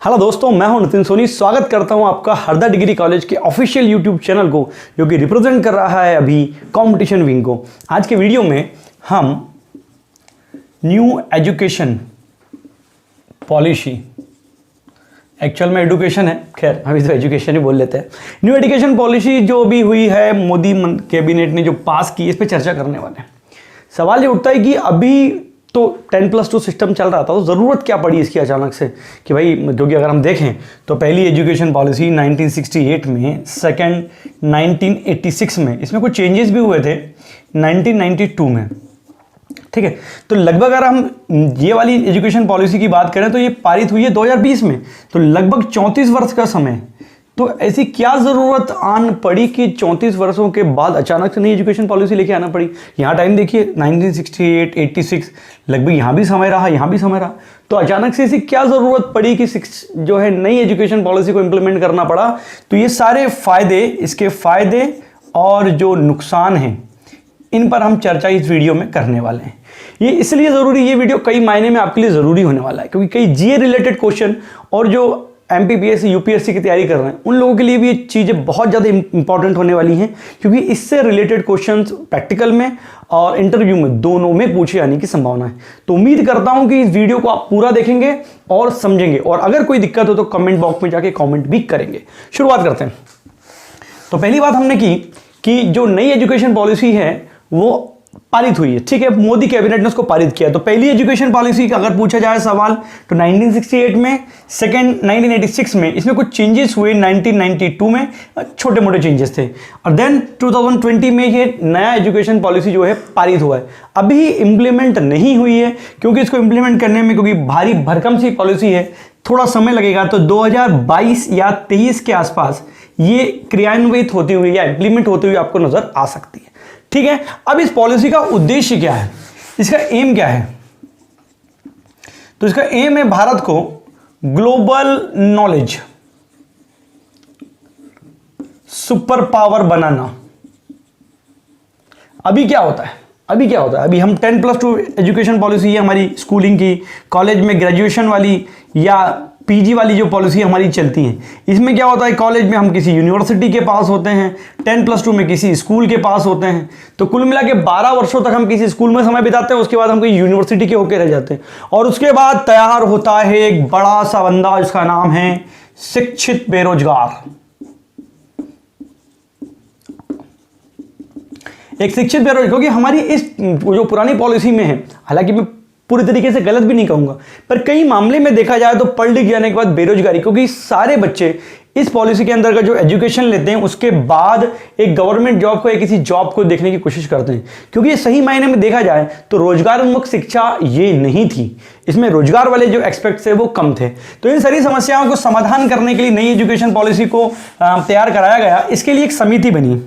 Hello दोस्तों, मैं हूं नितिन सोनी। स्वागत करता हूं आपका हरदा डिग्री कॉलेज के ऑफिशियल यूट्यूब चैनल को, जो कि रिप्रेजेंट कर रहा है अभी कंपटीशन विंग को। आज के वीडियो में हम न्यू एजुकेशन पॉलिसी, एक्चुअल में एजुकेशन है, खैर अभी तो एजुकेशन ही बोल लेते हैं। न्यू एजुकेशन पॉलिसी जो भी हुई है, मोदी कैबिनेट ने जो पास की, इस पर चर्चा करने वाले हैं। सवाल ये उठता है कि अभी तो 10+2 सिस्टम चल रहा था, तो ज़रूरत क्या पड़ी इसकी अचानक से कि भाई, क्योंकि अगर हम देखें तो पहली एजुकेशन पॉलिसी 1968 में, सेकंड 1986 में, इसमें कुछ चेंजेस भी हुए थे 1992 में। ठीक है, तो लगभग अगर हम ये वाली एजुकेशन पॉलिसी की बात करें तो ये पारित हुई है 2020 में, तो लगभग 34 वर्ष का समय। तो ऐसी क्या ज़रूरत आन पड़ी कि 34 वर्षों के बाद अचानक से नई एजुकेशन पॉलिसी लेके आना पड़ी। यहाँ टाइम देखिए 1968, 86, लगभग यहाँ भी समय रहा, यहाँ भी समय रहा। तो अचानक से ऐसी क्या ज़रूरत पड़ी कि जो है नई एजुकेशन पॉलिसी को इम्प्लीमेंट करना पड़ा। तो ये सारे फ़ायदे, इसके फ़ायदे और जो नुकसान हैं, इन पर हम चर्चा इस वीडियो में करने वाले हैं। ये इसलिए ज़रूरी, ये वीडियो कई मायने में आपके लिए ज़रूरी होने वाला है, क्योंकि कई जीए रिलेटेड क्वेश्चन और जो एमपीपीएससी यूपीएससी की तैयारी कर रहे हैं उन लोगों के लिए भी ये चीज़ें बहुत ज़्यादा इंपॉर्टेंट होने वाली हैं, क्योंकि इससे रिलेटेड क्वेश्चंस प्रैक्टिकल में और इंटरव्यू में दोनों में पूछे जाने की संभावना है। तो उम्मीद करता हूं कि इस वीडियो को आप पूरा देखेंगे और समझेंगे, और अगर कोई दिक्कत हो तो कमेंट बॉक्स में जाके कॉमेंट भी करेंगे। शुरुआत करते हैं। तो पहली बात हमने की कि जो नई एजुकेशन पॉलिसी है वो पारित हुई है। ठीक है, मोदी कैबिनेट ने उसको पारित किया। तो पहली एजुकेशन पॉलिसी का अगर पूछा जाए सवाल तो 1968 में, सेकंड 1986 में, इसमें कुछ चेंजेस हुए 1992 में, छोटे मोटे चेंजेस थे, और देन 2020 में ये नया एजुकेशन पॉलिसी जो है पारित हुआ है। अभी इंप्लीमेंट नहीं हुई है, क्योंकि इसको इंप्लीमेंट करने में, क्योंकि भारी भरकम सी पॉलिसी है, थोड़ा समय लगेगा। तो 2022 या 23 के आसपास ये क्रियान्वित होती हुई या इंप्लीमेंट होती हुई आपको नजर आ सकती है। ठीक है, अब इस पॉलिसी का उद्देश्य क्या है, इसका एम क्या है? तो इसका एम है भारत को ग्लोबल नॉलेज सुपर पावर बनाना। अभी क्या होता है, अभी हम 10+2 एजुकेशन पॉलिसी है हमारी स्कूलिंग की, कॉलेज में ग्रेजुएशन वाली या पीजी वाली जो पॉलिसी हमारी चलती है, इसमें क्या होता है, कॉलेज में हम किसी यूनिवर्सिटी के पास होते हैं, 10+2 में किसी स्कूल के पास होते हैं। तो कुल मिला के 12 वर्षों तक हम किसी स्कूल में समय बिताते हैं, उसके बाद हम कोई यूनिवर्सिटी के होकर रह जाते हैं, और उसके बाद तैयार होता है एक बड़ा सा बंदा, जिसका नाम है शिक्षित बेरोजगार। एक शिक्षित बेरोजगार, क्योंकि हमारी इस जो पुरानी पॉलिसी में है, हालांकि मैं पूरी तरीके से गलत भी नहीं कहूंगा, पर कई मामले में देखा जाए तो पढ़ लिख जाने के बाद बेरोजगारी, क्योंकि सारे बच्चे इस पॉलिसी के अंदर का जो एजुकेशन लेते हैं उसके बाद एक गवर्नमेंट जॉब को या किसी जॉब को देखने की कोशिश करते हैं, क्योंकि ये सही मायने में देखा जाए तो रोजगार उन्मुख शिक्षा ये नहीं थी, इसमें रोजगार वाले जो एक्सपेक्ट्स थे वो कम थे। तो इन सारी समस्याओं को समाधान करने के लिए नई एजुकेशन पॉलिसी को तैयार कराया गया। इसके लिए एक समिति बनी,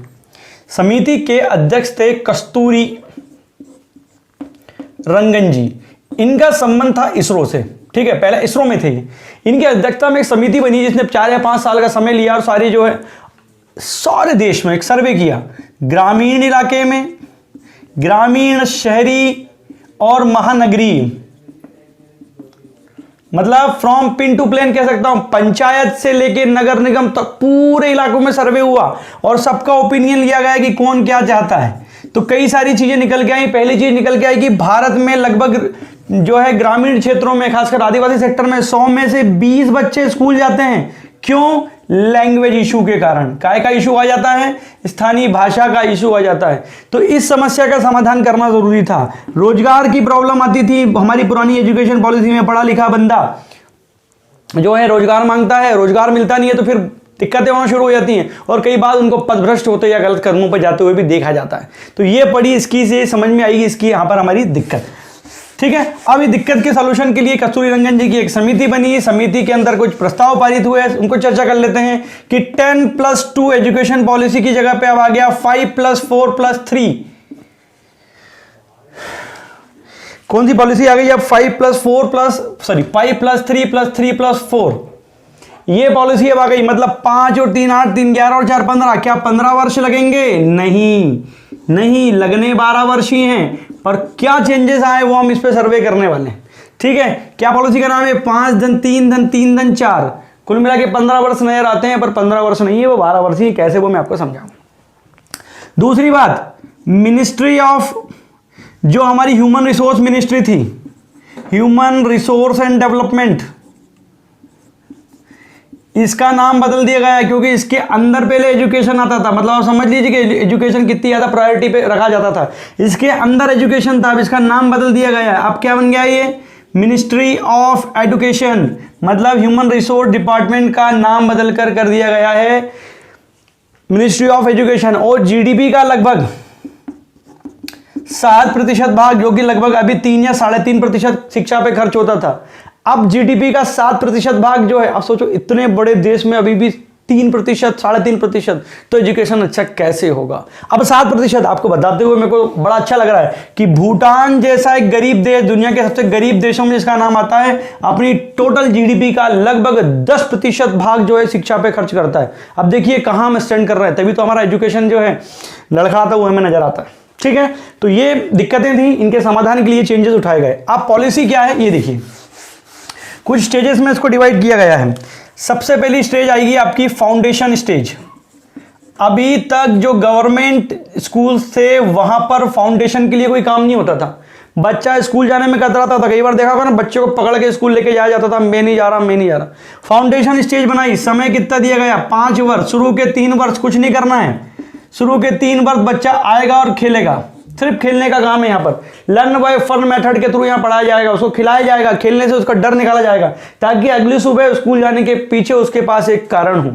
समिति के अध्यक्ष थे कस्तूरी रंगन जी। इनका संबंध था इसरो से। ठीक है, पहले इसरो में थे। इनकी अध्यक्षता में एक समिति बनी जिसने 4 या 5 साल का समय लिया और सारी जो है सारे देश में एक सर्वे किया, ग्रामीण इलाके में, ग्रामीण, शहरी और महानगरीय, मतलब फ्रॉम पिन टू प्लेन कह सकता हूं, पंचायत से लेके नगर निगम तक पूरे इलाकों में सर्वे हुआ और सबका ओपिनियन लिया गया कि कौन क्या चाहता है। तो कई सारी चीजें निकल के आई। पहली चीज निकल के आई कि भारत में लगभग जो है ग्रामीण क्षेत्रों में, खासकर आदिवासी सेक्टर में, 100 में से 20 बच्चे स्कूल जाते हैं। क्यों? लैंग्वेज इशू के कारण। काय का इशू आ जाता है? स्थानीय भाषा का इशू आ जाता है। तो इस समस्या का समाधान करना जरूरी था। रोजगार की प्रॉब्लम आती थी हमारी पुरानी एजुकेशन पॉलिसी में। पढ़ा लिखा बंदा जो है रोजगार मांगता है, रोजगार मिलता नहीं है, तो फिर दिक्कतें होना शुरू हो जाती हैं, और कई बार उनको पथभ्रष्ट होते या गलत कदमों पर जाते हुए भी देखा जाता है। तो ये पढ़ी, इसकी से समझ में आएगी इसकी यहाँ पर हमारी दिक्कत। ठीक है, अब इस दिक्कत के सॉल्यूशन के लिए कस्तूरी रंगन जी की एक समिति बनी। समिति के अंदर कुछ प्रस्ताव पारित हुए, उनको चर्चा कर लेते हैं कि 10+2 एजुकेशन पॉलिसी की जगह पे अब आ गया 5+4+3। कौन सी पॉलिसी आ गई अब? 5+3+4। ये पॉलिसी अब आ गई, मतलब 5 और 3 8, 3 11 और 4 15। क्या 15 वर्ष लगेंगे? नहीं लगने 12 वर्ष ही हैं। पर क्या चेंजेस आए वो हम इस पे सर्वे करने वाले हैं। ठीक है, क्या पॉलिसी का नाम है? 5 धन 3 धन 3 धन 4, कुल मिला के 15 वर्ष नजर आते हैं, पर 15 वर्ष नहीं है, वो 12 वर्ष ही। कैसे वो मैं आपको समझाऊं। दूसरी बात, मिनिस्ट्री ऑफ, जो हमारी ह्यूमन रिसोर्स मिनिस्ट्री थी, ह्यूमन रिसोर्स एंड डेवलपमेंट, इसका नाम बदल दिया गया है, क्योंकि इसके अंदर पहले एजुकेशन आता था। मतलब आप समझ लीजिए कि एजुकेशन कितनी ज़्यादा प्रायोरिटी पे रखा जाता था, इसके अंदर एजुकेशन था, अब इसका नाम बदल दिया गया है। अब क्या बन गया ये? मिनिस्ट्री ऑफ एजुकेशन, मतलब ह्यूमन रिसोर्स डिपार्टमेंट का नाम बदल कर दिया गया है मिनिस्ट्री ऑफ एजुकेशन। और जीडीपी का लगभग 7% भाग, जो कि लगभग अभी 3 या 3.5% शिक्षा पे खर्च होता था, अब जीडीपी का 7% भाग जो है, अब सोचो इतने बड़े देश में अभी भी 3%, 3.5%, तो एजुकेशन अच्छा कैसे होगा। अब 7%, आपको बताते हुए मेरे को बड़ा अच्छा लग रहा है कि भूटान जैसा एक गरीब देश, दुनिया के सबसे गरीब देशों में जिसका नाम आता है, अपनी टोटल जीडीपी का लगभग 10% भाग जो है शिक्षा पे खर्च करता है। अब देखिए कहाँ हम स्टैंड कर रहे हैं, तभी तो हमारा एजुकेशन जो है लड़खड़ाता हुआ हमें नजर आता है। ठीक है, तो ये दिक्कतें थी, इनके समाधान के लिए चेंजेस उठाए गए। अब पॉलिसी क्या है ये देखिए, कुछ स्टेजेस में इसको डिवाइड किया गया है। सबसे पहली स्टेज आएगी आपकी फाउंडेशन स्टेज। अभी तक जो गवर्नमेंट स्कूल थे वहां पर फाउंडेशन के लिए कोई काम नहीं होता था, बच्चा स्कूल जाने में कतराता था। कई बार देखा होगा ना, बच्चों को पकड़ के स्कूल लेके जाया जाता था, मैं नहीं जा रहा। फाउंडेशन स्टेज बनाई, समय कितना दिया गया? 5 वर्ष। शुरू के 3 वर्ष कुछ नहीं करना है, शुरू के 3 वर्ष बच्चा आएगा और खेलेगा, सिर्फ खेलने का काम है। यहाँ पर लर्न बाय फन मेथड के थ्रू यहाँ पढ़ाया जाएगा, उसको खिलाया जाएगा, खेलने से उसका डर निकाला जाएगा, ताकि अगली सुबह स्कूल जाने के पीछे उसके पास एक कारण हो।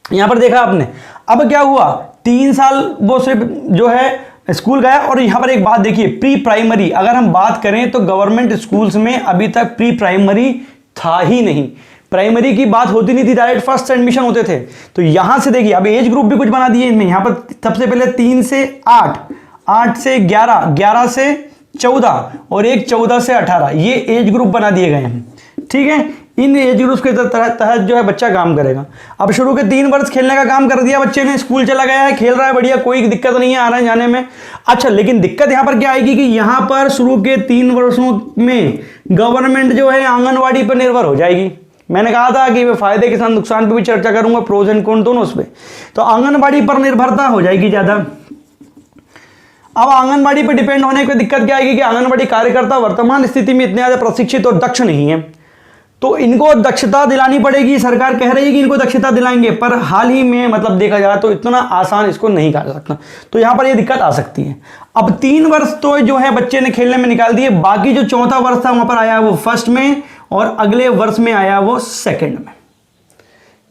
यहाँ पर देखा आपने। अब क्या हुआ, 3 साल वो सिर्फ जो है स्कूल गया। और यहाँ पर एक बात देखिए, प्री प्राइमरी, अगर हम बात करें तो गवर्नमेंट स्कूल्स में अभी तक प्री प्राइमरी था ही नहीं, प्राइमरी की बात होती नहीं थी, डायरेक्ट फर्स्ट एडमिशन होते थे। तो यहां से देखिए, अब एज ग्रुप भी कुछ बना दिए इनमें। यहाँ पर सबसे पहले 3 से 8, 8 से 11, 11 से 14 और एक 14 से 18, ये एज ग्रुप बना दिए गए हैं। ठीक है, इन एज ग्रुप के तहत जो है बच्चा काम करेगा। अब शुरू के 3 वर्ष खेलने का काम कर दिया बच्चे ने, स्कूल चला गया है, खेल रहा है, बढ़िया, कोई दिक्कत नहीं है आने जाने में। अच्छा, लेकिन दिक्कत यहाँ पर क्या आएगी कि यहाँ पर शुरू के 3 वर्षों में गवर्नमेंट जो है आंगनवाड़ी पर निर्भर हो जाएगी। मैंने कहा था कि मैं फायदे के साथ नुकसान पर भी चर्चा करूंगा, प्रोज एंड कॉन दोनों उस पर। तो आंगनबाड़ी पर निर्भरता हो जाएगी ज्यादा। अब आंगनबाड़ी पर डिपेंड होने की दिक्कत क्या आएगी कि आंगनबाड़ी कार्यकर्ता वर्तमान स्थिति में इतने ज्यादा प्रशिक्षित और दक्ष नहीं है, तो इनको दक्षता दिलानी पड़ेगी। सरकार कह रही है कि इनको दक्षता दिलाएंगे, पर हाल ही में मतलब देखा जाए तो इतना आसान इसको नहीं कर सकता, तो यहां पर ये दिक्कत आ सकती है। अब 3 वर्ष तो जो है बच्चे ने खेलने में निकाल दिए, बाकी जो चौथा वर्ष था वहां पर आया वो फर्स्ट में, और अगले वर्ष में आया वो सेकंड में।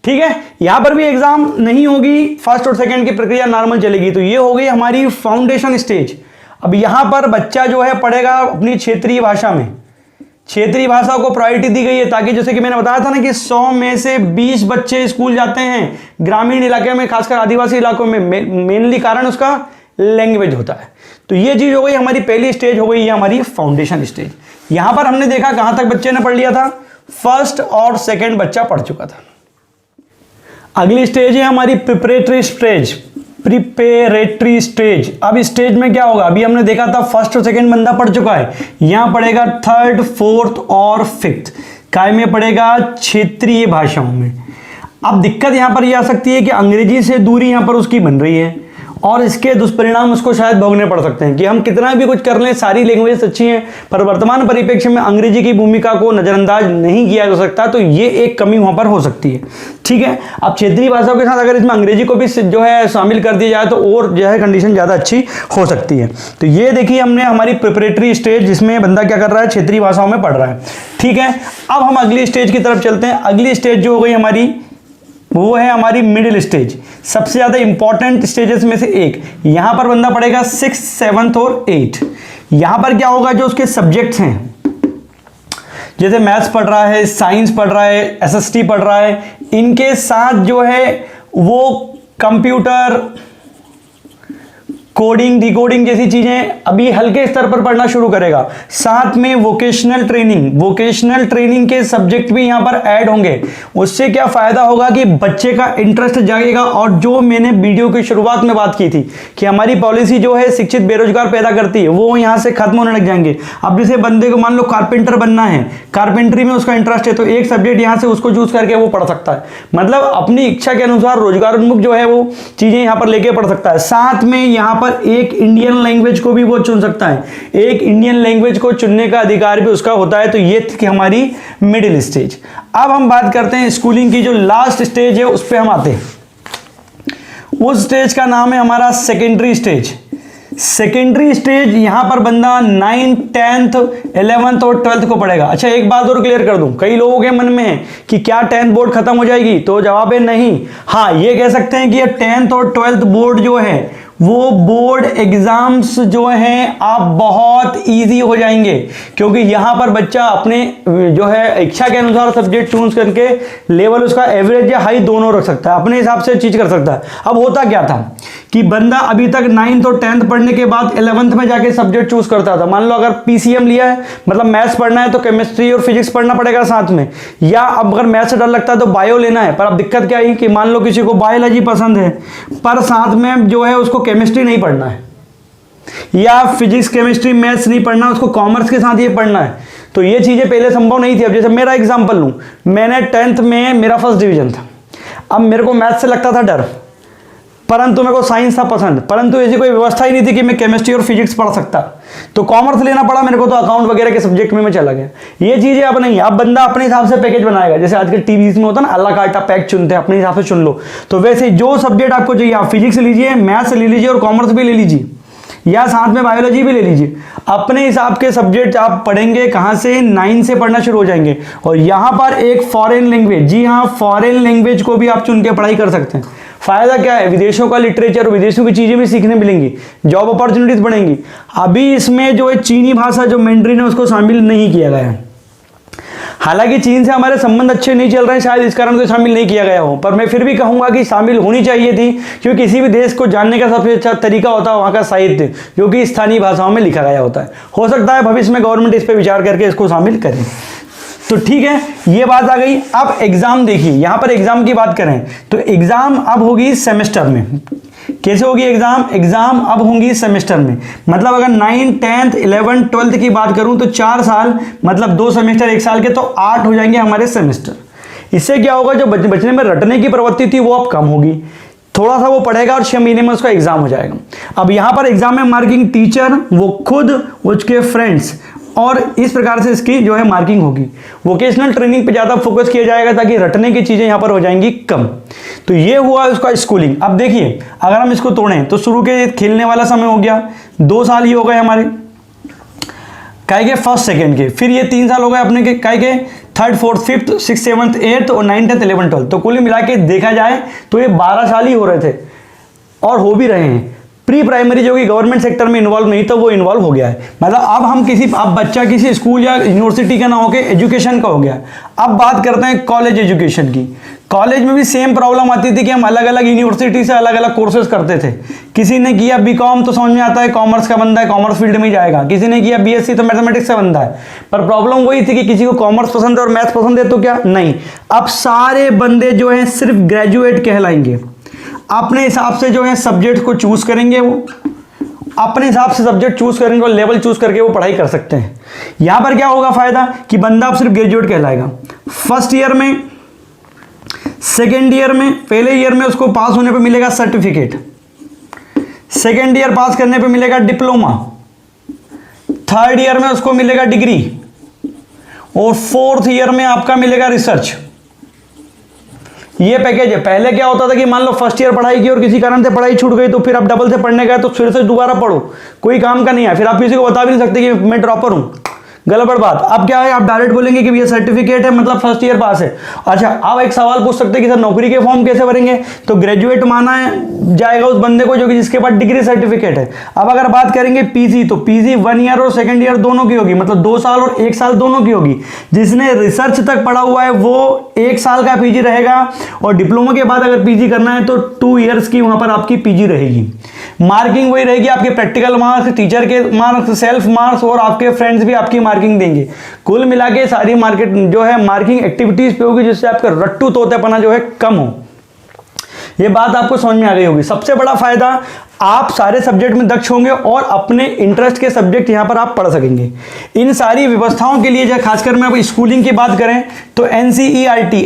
ठीक है, यहां पर भी एग्जाम नहीं होगी, फर्स्ट और सेकंड की प्रक्रिया नॉर्मल चलेगी। तो ये हो गई हमारी फाउंडेशन स्टेज। अब यहां पर बच्चा जो है पढ़ेगा अपनी क्षेत्रीय भाषा में, क्षेत्रीय भाषा को प्रायोरिटी दी गई है, ताकि जैसे कि मैंने बताया था ना कि 100 में से 20 बच्चे स्कूल जाते हैं ग्रामीण इलाके में, खासकर आदिवासी इलाकों में, मेनली कारण उसका लैंग्वेज होता है। तो ये चीज हो गई हमारी पहली स्टेज, हो गई ये हमारी फाउंडेशन स्टेज। यहां पर हमने देखा कहां तक बच्चे ने पढ़ लिया था, फर्स्ट और सेकेंड बच्चा पढ़ चुका था। अगली स्टेज है हमारी प्रिपरेटरी स्टेज, प्रिपेरेटरी स्टेज। अब इस स्टेज में क्या होगा, अभी हमने देखा था फर्स्ट और सेकंड बंदा पढ़ चुका है, यहां पढ़ेगा थर्ड, फोर्थ और फिफ्थ, काय में पढ़ेगा क्षेत्रीय भाषाओं में। अब दिक्कत यहां पर यह आ सकती है कि अंग्रेजी से दूरी यहां पर उसकी बन रही है, और इसके दुष्परिणाम उसको शायद भोगने पड़ सकते हैं कि हम कितना भी कुछ कर लें, सारी लैंग्वेज अच्छी हैं, पर वर्तमान परिप्रेक्ष्य में अंग्रेजी की भूमिका को नजरअंदाज नहीं किया जा सकता, तो ये एक कमी वहां पर हो सकती है। ठीक है, अब क्षेत्रीय भाषाओं के साथ अगर इसमें अंग्रेजी को भी जो है शामिल कर दिया जाए तो और जो है कंडीशन ज्यादा अच्छी हो सकती है। तो ये देखिए हमने हमारी प्रिपरेटरी स्टेज, जिसमें बंदा क्या कर रहा है, क्षेत्रीय भाषाओं में पढ़ रहा है। ठीक है, अब हम अगली स्टेज की तरफ चलते हैं। अगली स्टेज जो हो गई हमारी, वो है हमारी मिडिल स्टेज, सबसे ज्यादा इंपॉर्टेंट स्टेजेस में से एक। यहां पर बंदा पढ़ेगा 6th, 7th और 8th। यहां पर क्या होगा, जो उसके सब्जेक्ट्स हैं, जैसे मैथ्स पढ़ रहा है, साइंस पढ़ रहा है, एसएसटी पढ़ रहा है, इनके साथ जो है वो कंप्यूटर, कोडिंग डिकोडिंग जैसी चीजें अभी हल्के स्तर पर पढ़ना शुरू करेगा। साथ में वोकेशनल ट्रेनिंग के सब्जेक्ट भी यहां पर ऐड होंगे। उससे क्या फायदा होगा कि बच्चे का इंटरेस्ट जागेगा। और जो मैंने वीडियो की शुरुआत में बात की थी कि हमारी पॉलिसी जो है शिक्षित बेरोजगार पैदा करती है, वो यहां से खत्म होने लग जाएंगे। अब जैसे बंदे को मान लो कारपेंटर बनना है, कारपेंट्री में उसका इंटरेस्ट है, तो एक सब्जेक्ट यहां से उसको चूज करके वो पढ़ सकता है। मतलब अपनी इच्छा के अनुसार रोजगारोन्मुख जो है वो चीजें यहां पर लेके पढ़ सकता है। साथ में यहां पर एक इंडियन लैंग्वेज को भी वो चुन सकता है। एक इंडियन लैंग्वेज को चुनने का अधिकार भी उसका होता है। तो ये थी हमारी मिडिल स्टेज। अब हम बात करते हैं स्कूलिंग की जो लास्ट स्टेज है, उस पर हम आते हैं। उस स्टेज का नाम है हमारा सेकेंडरी स्टेज। सेकेंडरी स्टेज यहां पर बंदा 9th 10th 11th और 12th को पढ़ेगा। अच्छा, एक बात और क्लियर कर दूं, कई लोगों के मन में है कि क्या 10th बोर्ड खत्म हो जाएगी, तो जवाब है नहीं। हाँ, ये कह सकते हैं कि ये 10th और 12th बोर्ड जो है वो बोर्ड एग्जाम्स जो हैं आप बहुत इजी हो जाएंगे, क्योंकि यहां पर बच्चा अपने जो है इच्छा के अनुसार सब्जेक्ट चूज करके लेवल उसका एवरेज या हाई दोनों रख सकता है, अपने हिसाब से चीज कर सकता है। अब होता क्या था कि बंदा अभी तक 9th और 10th पढ़ने के बाद 11th में जाके सब्जेक्ट चूज करता था। मान लो अगर पीसीएम लिया है, मतलब मैथ्स पढ़ना है, तो केमिस्ट्री और फिजिक्स पढ़ना पड़ेगा साथ में, या अब अगर मैथ्स से डर लगता है तो बायो लेना है। पर अब दिक्कत क्या आई कि मान लो किसी को बायोलॉजी पसंद है पर साथ में जो है उसको केमिस्ट्री नहीं पढ़ना है, या फिजिक्स केमिस्ट्री मैथ्स नहीं पढ़ना, उसको कॉमर्स के साथ ये पढ़ना है। तो ये चीजें पहले संभव नहीं थी। अब जैसे मेरा एग्जांपल लूं, मैंने 10th में मेरा फर्स्ट डिवीजन था। अब मेरे को मैथ्स से लगता था डर, परंतु मेरे को साइंस था पसंद, परंतु ऐसी कोई व्यवस्था ही नहीं थी कि मैं केमिस्ट्री और फिजिक्स पढ़ सकता, तो कॉमर्स लेना पड़ा मेरे को। तो अकाउंट वगैरह के सब्जेक्ट में मैं चला गया। ये चीजें अब नहीं, अब बंदा अपने हिसाब से पैकेज बनाएगा। जैसे आजकल टीवीज में होता है ना, अल्लाह काटा पैक चुनते हैं, अपने हिसाब से चुन लो। तो वैसे जो सब्जेक्ट आपको चाहिए, आप फिजिक्स लीजिए, मैथ्स ले लीजिए और कॉमर्स भी ले लीजिए, या साथ में बायोलॉजी भी ले लीजिए। अपने हिसाब के सब्जेक्ट आप पढ़ेंगे। कहां से? 9 से पढ़ना शुरू हो जाएंगे। और यहां पर एक फॉरेन लैंग्वेज, जी हाँ, फॉरेन लैंग्वेज को भी आप चुन के पढ़ाई कर सकते हैं। फायदा क्या है? विदेशों का लिटरेचर, विदेशों की चीजें भी सीखने मिलेंगी, जॉब अपॉर्चुनिटीज बढ़ेंगी। अभी इसमें जो है चीनी भाषा जो मैंड्रीन है उसको शामिल नहीं किया गया है। हालांकि चीन से हमारे संबंध अच्छे नहीं चल रहे हैं, शायद इस कारण से शामिल नहीं किया गया हो, पर मैं फिर भी कहूंगा कि शामिल होनी चाहिए थी, क्योंकि किसी भी देश को जानने का सबसे अच्छा तरीका होता है वहां का साहित्य, जो कि स्थानीय भाषाओं में लिखा गया होता है। हो सकता है भविष्य में गवर्नमेंट इस पर विचार करके इसको शामिल करे। तो ठीक है, ये बात आ गई। अब एग्जाम देखिए, यहां पर एग्जाम की बात करें तो एग्जाम अब होगी सेमेस्टर में। कैसे होगी एग्जाम? एग्जाम अब होंगी सेमेस्टर में। मतलब अगर 9, 10th, 11, 12th की बात करूं तो 4 साल, मतलब 2 सेमेस्टर 1 साल के, तो 8 हो जाएंगे हमारे सेमेस्टर। इससे क्या होगा, जो बचने में रटने की प्रवृत्ति थी वो अब कम होगी। थोड़ा सा वो पढ़ेगा और 6 महीने में उसका एग्जाम हो जाएगा। अब यहां पर एग्जाम में मार्किंग टीचर, वो खुद, उसके फ्रेंड्स, और इस प्रकार से इसकी जो है मार्किंग होगी। वोकेशनल ट्रेनिंग पे ज्यादा फोकस किया जाएगा ताकि रटने की चीजें यहां पर हो जाएंगी कम। तो ये हुआ उसका स्कूलिंग। अब देखिए, अगर हम इसको तोड़ें तो शुरू के खेलने वाला समय हो गया, 2 साल ही हो गए हमारे काय के फर्स्ट सेकंड के, फिर ये 3 साल हो गए अपने के काय के third, fourth, fifth, 6th, 7th, 8th और 9th, 10th, 11th, 12th। तो कुल मिला के देखा जाए तो ये 12 साल ही हो रहे थे और हो भी रहे हैं। प्री प्राइमरी जो कि गवर्नमेंट सेक्टर में इन्वॉल्व नहीं था वो इन्वॉल्व हो गया है। मतलब अब बच्चा किसी स्कूल या यूनिवर्सिटी का ना होकर एजुकेशन का हो गया। अब बात करते हैं कॉलेज एजुकेशन की। कॉलेज में भी सेम प्रॉब्लम आती थी कि हम अलग अलग यूनिवर्सिटी से अलग अलग कोर्सेज करते थे। किसी ने किया बीकॉम तो समझ में आता है कॉमर्स का बंदा है, कॉमर्स फील्ड में जाएगा। किसी ने किया बीएससी तो मैथमेटिक्स का बंदा है। पर प्रॉब्लम वही थी कि किसी को कॉमर्स पसंद है और मैथ्स पसंद है तो क्या नहीं। अब सारे बंदे जो हैं सिर्फ ग्रेजुएट कहलाएंगे। अपने हिसाब से जो है सब्जेक्ट को चूज करेंगे, वो अपने हिसाब से सब्जेक्ट चूज करेंगे और लेवल चूज करके वो पढ़ाई कर सकते हैं। यहां पर क्या होगा फायदा कि बंदा अब सिर्फ ग्रेजुएट कहलाएगा। फर्स्ट ईयर में, सेकेंड ईयर में, पहले ईयर में उसको पास होने पे मिलेगा सर्टिफिकेट, सेकेंड ईयर पास करने पे मिलेगा डिप्लोमा, थर्ड ईयर में उसको मिलेगा डिग्री, और फोर्थ ईयर में आपका मिलेगा रिसर्च। ये पैकेज है। पहले क्या होता था कि मान लो फर्स्ट ईयर पढ़ाई की और किसी कारण से पढ़ाई छूट गई तो फिर आप डबल से पढ़ने गए तो फिर से दोबारा पढ़ो, कोई काम का नहीं है। फिर आप किसी को बता भी नहीं सकते कि मैं ड्रॉपर हूं, गलत बात। अब क्या है, आप डायरेक्ट बोलेंगे कि भैया सर्टिफिकेट है मतलब फर्स्ट ईयर पास है। अच्छा, अब एक सवाल पूछ सकते हैं कि सर नौकरी के फॉर्म कैसे भरेंगे, तो ग्रेजुएट माना जाएगा उस बंदे को जो कि जिसके पास डिग्री सर्टिफिकेट है। अब अगर बात करेंगे पीजी, तो पीजी 1 ईयर और 2nd ईयर दोनों की होगी, मतलब 2 साल और 1 साल दोनों की होगी। जिसने रिसर्च तक पढ़ा हुआ है वो 1 साल का पीजी रहेगा, और डिप्लोमा के बाद अगर पीजी करना है तो 2 इयर्स की वहां पर आपकी पीजी रहेगी। मार्किंग वही रहेगी, आपके प्रैक्टिकल मार्क्स, टीचर के मार्क्स, सेल्फ मार्क्स, और आपके फ्रेंड्स भी आपकी मार्किंग देंगे। कुल मिला के सारी मार्केट जो है मार्किंग एक्टिविटीज पे होगी, जिससे आपका रट्टू तोतेपना जो है कम हो। ये बात आपको समझ में आ गई होगी। सबसे बड़ा फायदा, आप सारे सब्जेक्ट में दक्ष होंगे और अपने इंटरेस्ट के सब्जेक्ट यहां पर आप पढ़ सकेंगे। इन सारी व्यवस्थाओं के लिए जो खासकर मैं अब स्कूलिंग की बात करें तो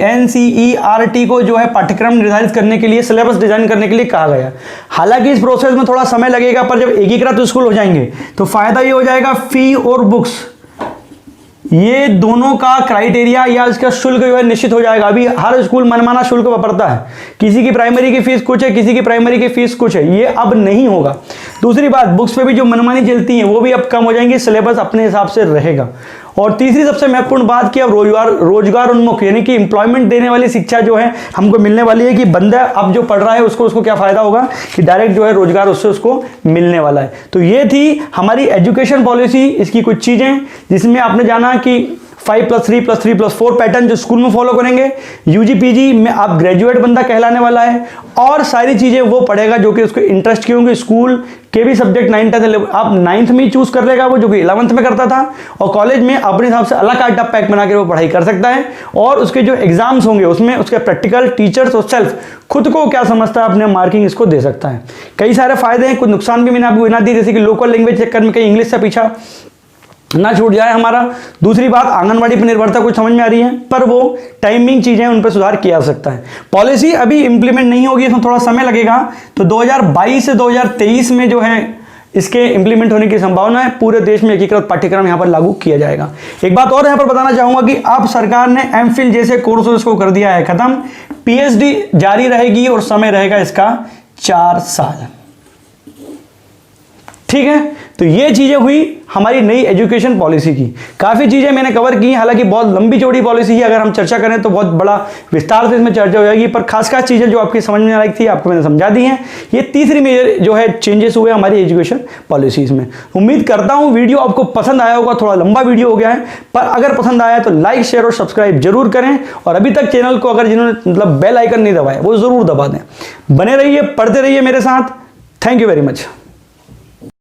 एनसीईआरटी को जो है पाठ्यक्रम निर्धारित करने के लिए, सिलेबस डिजाइन करने के लिए कहा गया। हालांकि इस प्रोसेस में थोड़ा समय लगेगा, पर जब एकीकृत स्कूल हो जाएंगे तो फायदा ये हो जाएगा, फी और बुक्स ये दोनों का क्राइटेरिया या इसका शुल्क जो है निश्चित हो जाएगा। अभी हर स्कूल मनमाना शुल्क वापरता है, किसी की प्राइमरी की फीस कुछ है, किसी की प्राइमरी की फीस कुछ है, ये अब नहीं होगा। दूसरी बात, बुक्स पे भी जो मनमानी चलती हैं वो भी अब कम हो जाएंगी, सिलेबस अपने हिसाब से रहेगा। और तीसरी सबसे महत्वपूर्ण बात कि अब रोजगार उन्मुख यानी कि एम्प्लॉयमेंट देने वाली शिक्षा जो है हमको मिलने वाली है, कि बंदा अब जो पढ़ रहा है उसको क्या फायदा होगा कि डायरेक्ट जो है रोजगार उससे उसको मिलने वाला है। तो ये थी हमारी एजुकेशन पॉलिसी, इसकी कुछ चीजें जिसमें आपने जाना कि 5+3+3+4 पैटर्न जो स्कूल में फॉलो करेंगे, यूजी पीजी में आप ग्रेजुएट बंदा कहलाने वाला है, और सारी चीजें वो पढ़ेगा जो कि उसको इंटरेस्ट की होंगी। स्कूल के भी सब्जेक्ट 9th आप 9th में ही चूज कर लेगा वो, जो कि 11th में करता था, और कॉलेज में अपने हिसाब से अलग कार्ड पैक बना के वो पढ़ाई कर सकता है। और उसके जो एग्जाम्स होंगे उसमें उसके प्रैक्टिकल, टीचर्स और सेल्फ खुद को क्या समझता है अपने मार्किंग इसको दे सकता है। कई सारे फायदे हैं, कुछ नुकसान भी मैंने आपको गिना दिए, जैसे कि लोकल लैंग्वेज चक्कर में कहीं इंग्लिश से पीछा ना छूट जाए हमारा। दूसरी बात, आंगनवाड़ी पर निर्भरता कुछ समझ में आ रही है, पर वो टाइमिंग चीजें उन पर सुधार किया जा सकता है। पॉलिसी अभी इंप्लीमेंट नहीं होगी, इसमें थोड़ा समय लगेगा, तो 2022 से 2023 में जो है इसके इंप्लीमेंट होने की संभावना है। पूरे देश में एकीकृत पाठ्यक्रम यहां पर लागू किया जाएगा। एक बात और यहां पर बताना चाहूंगा कि अब सरकार ने एमफिल जैसे कोर्सेज को कर दिया है खत्म, पीएचडी जारी रहेगी और समय रहेगा इसका 4 साल। ठीक है, तो ये चीजें हुई हमारी नई एजुकेशन पॉलिसी की। काफी चीजें मैंने कवर की, हालांकि बहुत लंबी चौड़ी पॉलिसी है, अगर हम चर्चा करें तो बहुत बड़ा विस्तार से इसमें चर्चा हो जाएगी, पर खास खास चीजें जो आपकी समझ में आई थी आपको मैंने समझा दी हैं। ये तीसरी मेजर जो है चेंजेस हुए हमारी एजुकेशन पॉलिसीज में। उम्मीद करता हूं वीडियो आपको पसंद आया होगा, थोड़ा लंबा वीडियो हो गया है, पर अगर पसंद आया तो लाइक, शेयर और सब्सक्राइब जरूर करें, और अभी तक चैनल को अगर जिन्होंने मतलब बेल आइकन नहीं दबाया वो जरूर दबा दें। बने रहिए, पढ़ते रहिए मेरे साथ। Thank you very much.